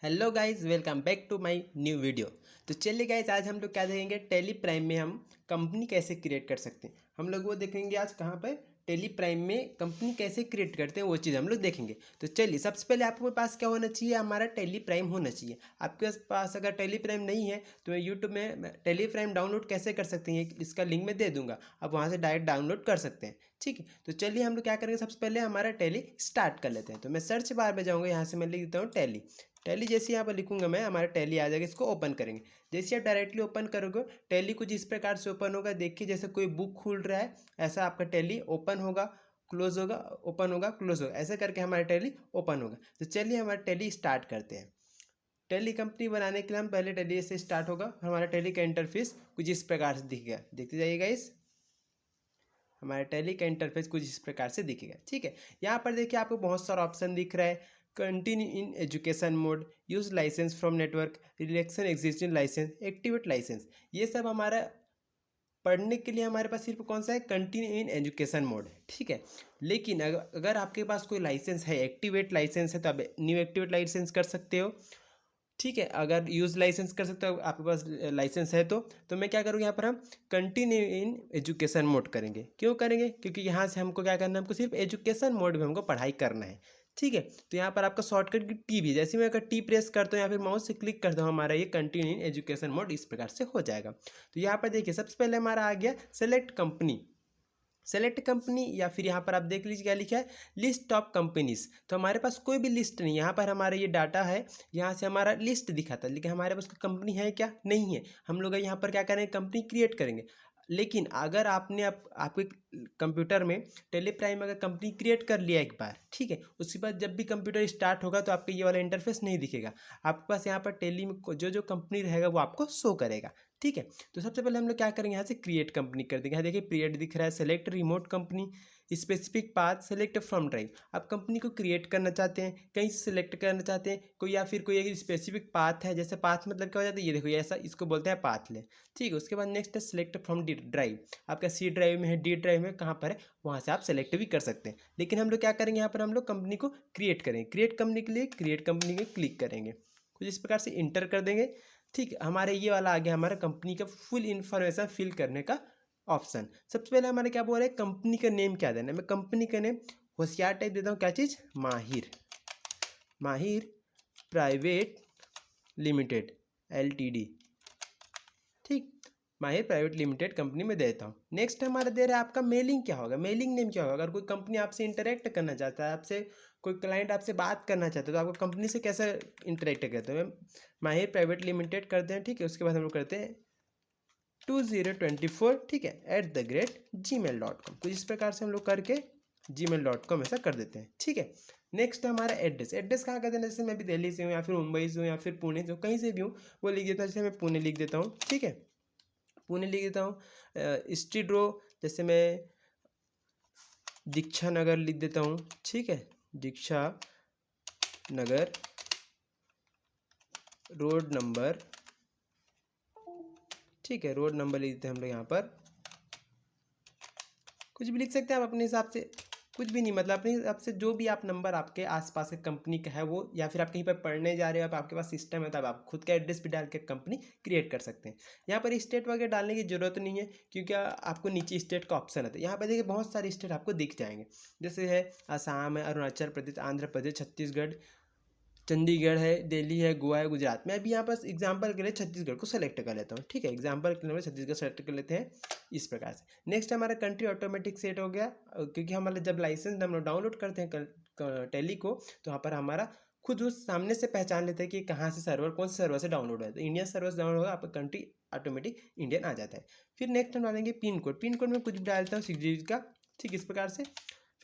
Hello guys, welcome back to my new video. तो चलिए guys, आज हम लोग क्या देखेंगे, टेली प्राइम में हम कंपनी कैसे क्रिएट कर सकते हैं। हम लोग वो देखेंगे आज कहाँ पे, टेली प्राइम में कंपनी कैसे क्रिएट करते हैं वो चीज़ हम लोग देखेंगे। तो चलिए, सबसे पहले आपके पास क्या होना चाहिए, हमारा टेली प्राइम होना चाहिए। आपके पास अगर टेली प्राइम नहीं है तो मैं यूट्यूब में टेली प्राइम डाउनलोड कैसे कर सकते हैं इसका लिंक मैं दे दूंगा, आप वहाँ से डायरेक्ट डाउनलोड कर सकते हैं। ठीक है, तो चलिए हम लोग क्या करेंगे, सबसे पहले हमारा टेली स्टार्ट कर लेते हैं। तो मैं सर्च बार में जाऊँगा, यहाँ से मैं लिख देता हूँ टेली। टैली जैसे यहाँ पर लिखूंगा मैं, हमारा टैली आ जाएगा। इसको ओपन करेंगे। जैसे आप डायरेक्टली ओपन करोगे, टैली कुछ इस प्रकार से ओपन होगा। देखिए, जैसे कोई बुक खुल रहा है ऐसा आपका टैली ओपन होगा, क्लोज होगा, ओपन होगा, क्लोज होगा, ऐसे करके हमारा टैली ओपन होगा। तो चलिए हमारा टैली स्टार्ट करते हैं। टैली कंपनी बनाने के लिए हम पहले टैली से स्टार्ट होगा। हमारा टैली का इंटरफेस कुछ इस प्रकार से दिखेगा, देखते जाइएगा इस हमारे टैली का इंटरफेस कुछ इस प्रकार से दिखेगा। ठीक है, यहाँ पर देखिए आपको बहुत सारा ऑप्शन दिख रहा है। Continue in education mode, use licence from network, reflection existing licence, activate licence, ये सब हमारा पढ़ने के लिए हमारे पास सिर्फ कौन सा है, कंटिन्यू इन एजुकेशन मोड है। ठीक है, लेकिन अगर आपके पास कोई लाइसेंस है, एक्टिवेट लाइसेंस है, तो आप न्यू एक्टिवेट लाइसेंस कर सकते हो। ठीक है, अगर यूज लाइसेंस कर सकते हो, आपके पास लाइसेंस है तो मैं क्या करूँगा, यहाँ पर हम कंटिन्यू इन एजुकेशन मोड करेंगे। क्यों करेंगे, क्योंकि यहाँ से हमको क्या करना है, हमको सिर्फ एजुकेशन मोड में हमको पढ़ाई करना है। ठीक है, तो यहाँ पर आपका शॉर्टकट की टी भी, जैसे मैं अगर टी प्रेस करता हूँ या फिर माउस से क्लिक करता हूँ, हमारा ये कंटिन्यू इन एजुकेशन मोड इस प्रकार से हो जाएगा। तो यहाँ पर देखिए, सबसे पहले हमारा आ गया सेलेक्ट कंपनी। सेलेक्ट कंपनी, या फिर यहाँ पर आप देख लीजिए क्या लिखा है, लिस्ट ऑफ कंपनीज। तो हमारे पास कोई भी लिस्ट नहीं, यहाँ पर हमारा ये डाटा है, यहाँ से हमारा लिस्ट दिखाता है, लेकिन हमारे पास कोई कंपनी है क्या, नहीं है। हम लोग यहाँ पर क्या करेंगे, कंपनी क्रिएट करेंगे। लेकिन अगर आपने आपके कंप्यूटर में टेली प्राइम अगर कंपनी क्रिएट कर लिया एक बार, ठीक है, उसके बाद जब भी कंप्यूटर स्टार्ट होगा तो आपको ये वाला इंटरफेस नहीं दिखेगा। आपके पास यहाँ पर टेली में जो जो कंपनी रहेगा वो आपको शो करेगा। ठीक है, तो सबसे पहले हम लोग क्या करेंगे, यहाँ से क्रिएट कंपनी कर देंगे। यहाँ देखिए क्रिएट दिख रहा है, select remote company, specific path, select from drive. आप कंपनी को क्रिएट करना चाहते हैं, कहीं से सिलेक्ट करना चाहते हैं कोई, या फिर कोई एक स्पेसिफिक पाथ है। जैसे पाथ मतलब क्या हो जाता है, ये देखो, ये ऐसा इसको बोलते हैं पाथ ले। ठीक है, उसके बाद नेक्स्ट है सिलेक्ट फ्रॉम डी ड्राइव। आपका सी ड्राइव में है, डी ड्राइव में कहाँ पर है, वहाँ से आप सेलेक्ट भी कर सकते हैं। लेकिन हम लोग क्या करेंगे, यहाँ पर हम लोग कंपनी को क्रिएट करेंगे। क्रिएट कंपनी के लिए क्रिएट कंपनी में क्लिक करेंगे, कुछ इस प्रकार से इंटर कर देंगे। ठीक है, हमारे ये वाला आ गया, हमारा कंपनी का फुल इन्फॉर्मेशन फिल करने का ऑप्शन। सबसे पहले हमारे क्या बोल रहे हैं, कंपनी का नेम क्या देना है। मैं कंपनी का नेम होशियार टाइप देता हूँ, क्या चीज़, माहिर, माहिर प्राइवेट लिमिटेड, LTD। ठीक, माहिर प्राइवेट लिमिटेड कंपनी में देता हूँ। नेक्स्ट हमारा दे रहा है आपका मेलिंग क्या होगा, मेलिंग नेम क्या होगा। अगर कोई कंपनी आपसे इंटरेक्ट करना चाहता है, आपसे कोई क्लाइंट आपसे बात करना चाहता है, तो आपको कंपनी से कैसे इंटरेक्ट करते हैं, माहिर प्राइवेट लिमिटेड करते हैं। ठीक है, उसके बाद हम लोग करते हैं 2024, ठीक है, @gmail.com। कुछ इस प्रकार से हम लोग करके gmail.com ऐसा कर देते हैं। ठीक है, नेक्स्ट हमारा एड्रेस। एड्रेस कहाँ का देना है, जैसे मैं भी दिल्ली से हूँ, या फिर मुंबई से हूँ, या फिर पुणे से हूँ, कहीं से भी हूँ वो लिख देता हूँ। जैसे मैं पुणे लिख देता हूँ। ठीक है, पुणे लिख देता हूँ। स्ट्रीट रो, जैसे मैं दीक्षा नगर लिख देता हूँ। ठीक है, दीक्षा नगर, रोड नंबर, ठीक है, रोड नंबर लिख देते हैं हम लोग। यहाँ पर कुछ भी लिख सकते हैं आप अपने हिसाब से, कुछ भी नहीं, मतलब अपने हिसाब से जो भी आप नंबर आपके आसपास के कंपनी का है वो, या फिर आप कहीं पर पढ़ने जा रहे हो, आप आपके पास सिस्टम है, तब आप खुद का एड्रेस भी डाल के कंपनी क्रिएट कर सकते हैं। यहाँ पर स्टेट वगैरह डालने की जरूरत नहीं है, क्योंकि आपको नीचे स्टेट का ऑप्शन है। तो यहाँ पर देखिए बहुत सारे स्टेट आपको दिख जाएंगे, जैसे है असम है, अरुणाचल प्रदेश, आंध्र प्रदेश, छत्तीसगढ़, चंडीगढ़ है, दिल्ली है, गोवा है, गुजरात। मैं अभी यहाँ पर एग्जांपल के लिए छत्तीसगढ़ को सेलेक्ट कर लेता हूँ। ठीक है, एग्जांपल के लिए छत्तीसगढ़ सेलेक्ट कर लेते हैं इस प्रकार से। नेक्स्ट हमारा कंट्री ऑटोमेटिक सेट हो गया, क्योंकि हमारा जब लाइसेंस हम लोग डाउनलोड करते हैं टेली को, तो यहाँ पर हमारा खुद उस सामने से पहचान लेते हैं कि कहाँ से सर्वर, कौन से सर्वर से डाउनलोड है। तो इंडियन सर्वर से डाउनलोड होगा, आपका कंट्री ऑटोमेटिक इंडियन आ जाता है। फिर नेक्स्ट हम डालेंगे पिन कोड। पिन कोड में कुछ भी डालता हूँ 6 डिजिट का, ठीक इस प्रकार से।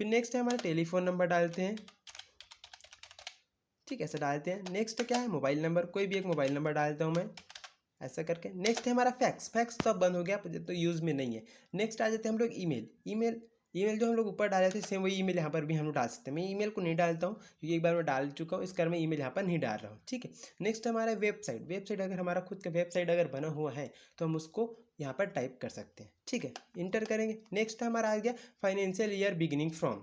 फिर नेक्स्ट है हमारा टेलीफोन नंबर डालते हैं। ठीक है, ऐसा डालते हैं। नेक्स्ट क्या है, मोबाइल नंबर, कोई भी एक मोबाइल नंबर डालता हूँ मैं ऐसा करके। नेक्स्ट है हमारा फैक्स। फैक्स तो अब बंद हो गया, तो यूज़ में नहीं है। नेक्स्ट आ जाते हैं हम लोग ईमेल। ईमेल, ईमेल जो हम लोग ऊपर डाले थे, सेम वही ईमेल यहाँ पर भी हम लोग डाल सकते हैं। मैं ईमेल को नहीं डालता हूँ, क्योंकि एक बार मैं डाल चुका हूँ, इस कारण मैं ईमेल यहाँ पर नहीं डाल रहा हूँ। ठीक है, नेक्स्ट हमारा वेबसाइट। वेबसाइट अगर हमारा खुद का वेबसाइट अगर बना हुआ है तो हम उसको यहाँ पर टाइप कर सकते हैं। ठीक है, इंटर करेंगे। नेक्स्ट हमारा आ गया फाइनेंशियल ईयर बिगिनिंग फ्रॉम।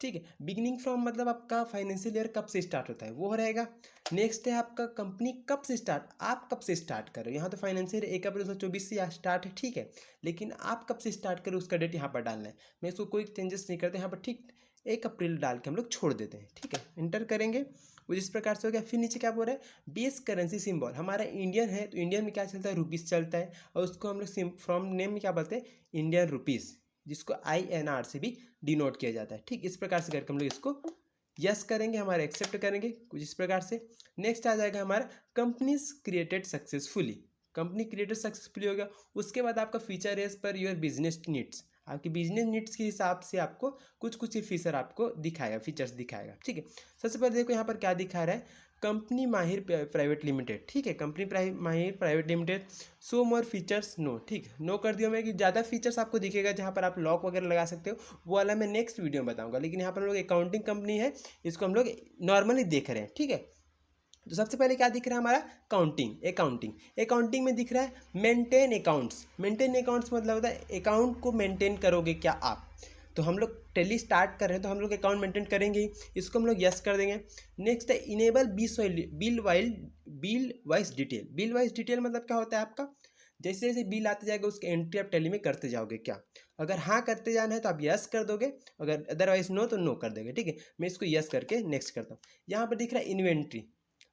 ठीक है। बिगिनिंग फ्रॉम मतलब आपका फाइनेंशियल ईयर कब से स्टार्ट होता है वो रहेगा। नेक्स्ट है आपका कंपनी कब से स्टार्ट, आप कब से स्टार्ट करो। यहाँ तो फाइनेंशियल 1 अप्रैल 2024 से स्टार्ट है, ठीक है, लेकिन आप कब से स्टार्ट करो उसका डेट यहाँ पर डालना है। मैं इसको कोई चेंजेस नहीं करते यहाँ पर, ठीक 1 अप्रैल डाल के हम लोग छोड़ देते हैं, ठीक है। इंटर करेंगे वो इस प्रकार से हो गया। फिर नीचे क्या बोल रहा है, बेस करेंसी सिंबल हमारा इंडियन है, तो इंडियन में क्या चलता है, रुपीज़ चलता है, और उसको हम लोग फ्रॉम नेम में क्या बोलते हैं, इंडियन रुपीज़, जिसको INR से भी डिनोट किया जाता है, ठीक। इस प्रकार से करके हम लोग इसको यस करेंगे, हमारा एक्सेप्ट करेंगे कुछ इस प्रकार से। नेक्स्ट आ जाएगा हमारा companies created successfully, company created successfully हो गया। उसके बाद आपका feature as per your business needs, आपकी बिजनेस नीड्स के हिसाब से आपको कुछ कुछ फीचर आपको दिखाएगा, फीचर्स दिखाएगा, ठीक है। सबसे पहले देखो यहाँ पर क्या दिखा रहा है, कंपनी माहिर प्राइवेट लिमिटेड, ठीक है, कंपनी माहिर प्राइवेट लिमिटेड, सो मोर फीचर्स नो, ठीक है, नो कर दिया मैं कि ज़्यादा फीचर्स आपको दिखेगा जहाँ पर आप लॉक वगैरह लगा सकते हो, वो वाला मैं नेक्स्ट वीडियो में बताऊंगा। लेकिन यहाँ पर हम लोग अकाउंटिंग कंपनी है, इसको हम लोग नॉर्मली देख रहे हैं, ठीक है। तो सबसे पहले क्या दिख रहा है हमारा, अकाउंटिंग में दिख रहा है मेंटेन अकाउंट्स। मेंटेन अकाउंट्स मतलब होता है अकाउंट को मेंटेन करोगे क्या आप, तो हम लोग टेली स्टार्ट कर रहे हैं तो हम लोग अकाउंट मेंटेन करेंगे ही, इसको हम लोग यस कर देंगे। नेक्स्ट है enable bill wise detail. Bill wise detail मतलब क्या होता है आपका, जैसे जैसे बिल आते जाएगा उसकी एंट्री आप टेली में करते जाओगे क्या, अगर हाँ करते जाना है तो आप यस कर दोगे, अगर अदरवाइज नो तो नो कर दोगे, ठीक है। मैं इसको यस करके नेक्स्ट करता हूँ। यहाँ पर दिख रहा है इन्वेंट्री,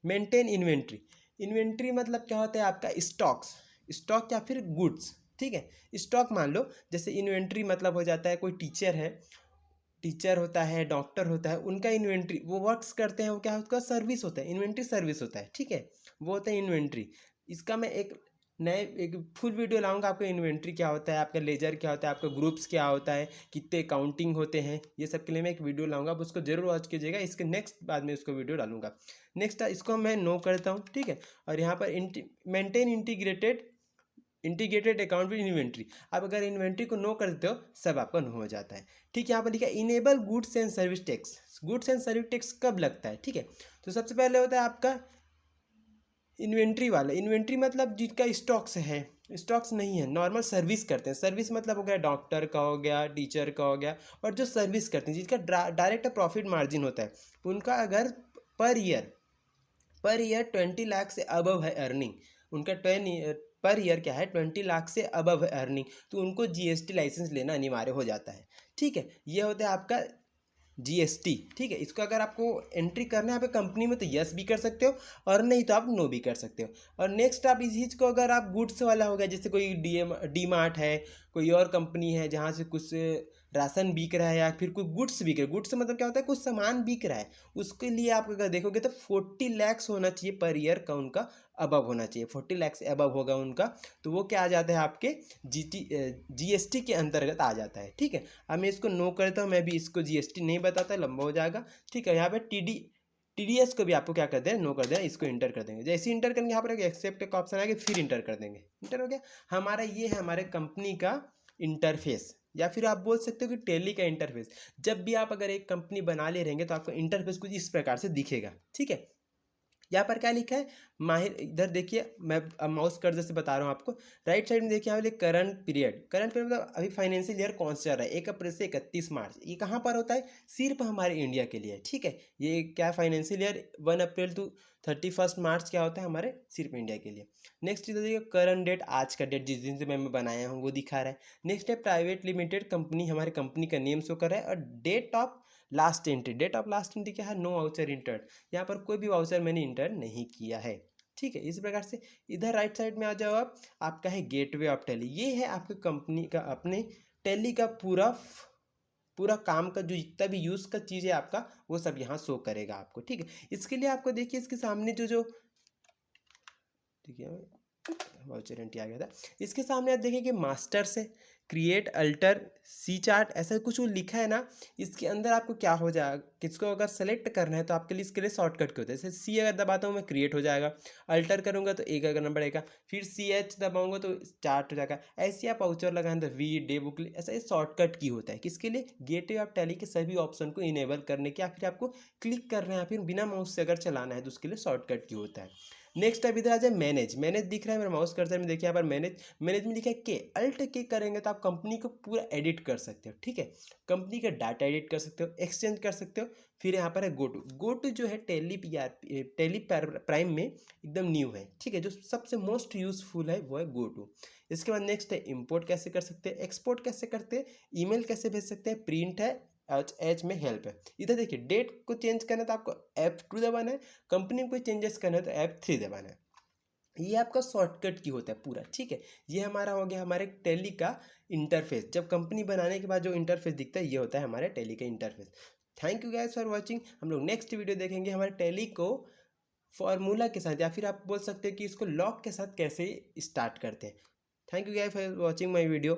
मेंटेन इन्वेंट्री। इन्वेंट्री मतलब क्या होता है आपका, स्टॉक्स, स्टॉक या फिर गुड्स, ठीक है। स्टॉक मान लो, जैसे इन्वेंट्री मतलब हो जाता है कोई टीचर है, टीचर होता है, डॉक्टर होता है, उनका इन्वेंट्री वो वर्क्स करते हैं, वो क्या है उसका सर्विस होता है, इन्वेंट्री सर्विस होता है, ठीक है, वो होता है इन्वेंट्री। इसका मैं एक फुल वीडियो लाऊंगा आपका, इन्वेंट्री क्या होता है, आपका लेजर क्या होता है, आपका ग्रुप्स क्या होता है, कितने काउंटिंग होते हैं, ये सब के लिए मैं एक वीडियो लाऊंगा, आप उसको जरूर वॉच कीजिएगा। इसके नेक्स्ट बाद में उसको वीडियो डालूंगा। नेक्स्ट इसको मैं नो करता हूँ, ठीक है। और यहाँ पर maintain integrated account with inventory, आप अगर इन्वेंट्री को नो कर देते हो सब आपका नो हो जाता है, ठीक है। यहाँ पर लिखा है enable goods and service tax. Goods and service tax कब लगता है, ठीक है। तो सबसे पहले होता है आपका इन्वेंट्री वाला, इन्वेंट्री मतलब जिनका स्टॉक्स है, स्टॉक्स नहीं है, नॉर्मल सर्विस करते हैं। सर्विस मतलब हो गया डॉक्टर का हो गया, टीचर का हो गया, और जो सर्विस करते हैं जिसका डायरेक्ट प्रॉफिट मार्जिन होता है, उनका अगर पर ईयर 20 लाख से अबव है अर्निंग, उनका पर ईयर क्या है 20 लाख से अबव है अर्निंग, तो उनको GST लाइसेंस लेना अनिवार्य हो जाता है, ठीक है। ये होता है आपका GST, ठीक है। इसको अगर आपको एंट्री करना है यहाँ पे कंपनी में तो यस भी कर सकते हो, और नहीं तो आप नो भी कर सकते हो। और नेक्स्ट आप इस चीज़ को अगर आप गुड्स वाला हो गया, जैसे कोई डी मार्ट है, कोई और कंपनी है जहाँ से कुछ राशन बिक रहा है या फिर कोई गुड्स बिक रहा है, गुड्स मतलब क्या होता है कुछ सामान बिक रहा है, उसके लिए आप अगर देखोगे तो 40 लैक्स होना चाहिए पर ईयर का उनका, अबव होना चाहिए, 40 लाख से अबव होगा उनका, तो वो क्या आ जाता है आपके GST के अंतर्गत आ जाता है, ठीक है। अब मैं इसको नो करता हूँ, मैं भी इसको GST नहीं बताता, लंबा हो जाएगा, ठीक है। यहाँ पे TDS को भी आपको क्या कर दें, नो कर दें, इसको इंटर कर देंगे। जैसे इंटर करेंगे यहाँ पर एक एक्सेप्ट का ऑप्शन आएगा, फिर इंटर कर देंगे, इंटर हो गया हमारा। ये है हमारे कंपनी का इंटरफेस, या फिर आप बोल सकते हो कि टेली का इंटरफेस। जब भी आप अगर एक कंपनी बना ले रहेंगे तो आपका इंटरफेस कुछ इस प्रकार से दिखेगा, ठीक है। यहाँ पर क्या लिखा है, माहिर, इधर देखिए मैं अब माउस कर्सर से बता रहा हूँ आपको, राइट साइड में देखिए यहाँ पे करंट पीरियड मतलब अभी फाइनेंशियल ईयर कौन सा चल रहा है, 1 अप्रैल से 31 मार्च, ये कहाँ पर होता है, सिर्फ हमारे इंडिया के लिए, ठीक है। ये क्या फाइनेंशियल ईयर 1 अप्रैल टू 31 मार्च क्या होता है हमारे सिर्फ इंडिया के लिए। नेक्स्ट इधर देखिए करंट डेट, आज का डेट जिस दिन से मैं बनाया हूँ वो दिखा रहा है। नेक्स्ट है प्राइवेट लिमिटेड कंपनी, हमारे कंपनी का नेम शो कर रहा है, और date of last entry, date of last entry क्या है, नो वाउचर इंटर्ड, यहाँ पर कोई भी वाउचर मैंने इंटर नहीं किया है, ठीक है। इस प्रकार से इधर राइट साइड में आ जाओ आप, आपका है गेटवे ऑफ टेली, ये है आपके कंपनी का अपने टेली का पूरा काम का जो जितना भी यूज़ का चीज़ है आपका, वो सब यहाँ शो करेगा आपको, ठीक है। इसके लिए आपको देखिए इसके सामने जो ठीक है वाउचर एंट्री आ गया था, इसके सामने आप देखें कि मास्टर से क्रिएट अल्टर सी चार्ट ऐसा कुछ वो लिखा है ना, इसके अंदर आपको क्या हो जाएगा, किसको अगर सेलेक्ट करना है तो आपके लिए इसके लिए शॉर्टकट के होते हैं। जैसे सी अगर दबाता हूँ मैं क्रिएट हो जाएगा, अल्टर करूँगा तो एक अगर नंबर आएगा, फिर CH दबाऊंगा तो स्टार्ट हो जाएगा। ऐसे आप वाउचर लगाएं तो वी डे बुक, ऐसा ये शॉर्टकट की होता है, किसके लिए, गेटवे ऑफ टैली के सभी ऑप्शन को इनेबल करने के, या फिर आपको क्लिक करना है, फिर बिना माउस से अगर चलाना है तो उसके लिए शॉर्टकट की होता है। नेक्स्ट अब इधर आ जाए मैनेज दिख रहा है मेरा माउस कर्सर में, देखिए यहाँ पर मैनेज में लिखा है के, अल्ट के करेंगे तो आप कंपनी को पूरा एडिट कर सकते हो। ठीक है, कंपनी का डाटा एडिट कर सकते हो, एक्सचेंज कर सकते हो। फिर यहाँ पर है गो टू जो है टेली प्राइम में एकदम न्यू है। ठीक है, जो सबसे मोस्ट यूजफुल है वो है गो टू। इसके बाद नेक्स्ट है इंपोर्ट कैसे कर सकते हैं, एक्सपोर्ट कैसे करते हैं, ईमेल कैसे भेज सकते हैं, प्रिंट है, एच में हेल्प है। इधर देखिए डेट को चेंज करना है तो आपको F2 दबाना है, कंपनी में कोई चेंजेस करना है तो F3 दबाना है। ये आपका शॉर्टकट की होता है पूरा। ठीक है, ये हमारा हो गया हमारे टैली का इंटरफेस। जब कंपनी बनाने के बाद जो इंटरफेस दिखता है ये होता है हमारे टैली का interface. Thank you guys for watching. हम लोग नेक्स्ट वीडियो देखेंगे हमारे टैली को फॉर्मूला के साथ, या फिर आप बोल सकते हैं कि इसको लॉक के साथ कैसे स्टार्ट करते हैं। Thank you guys for watching my video.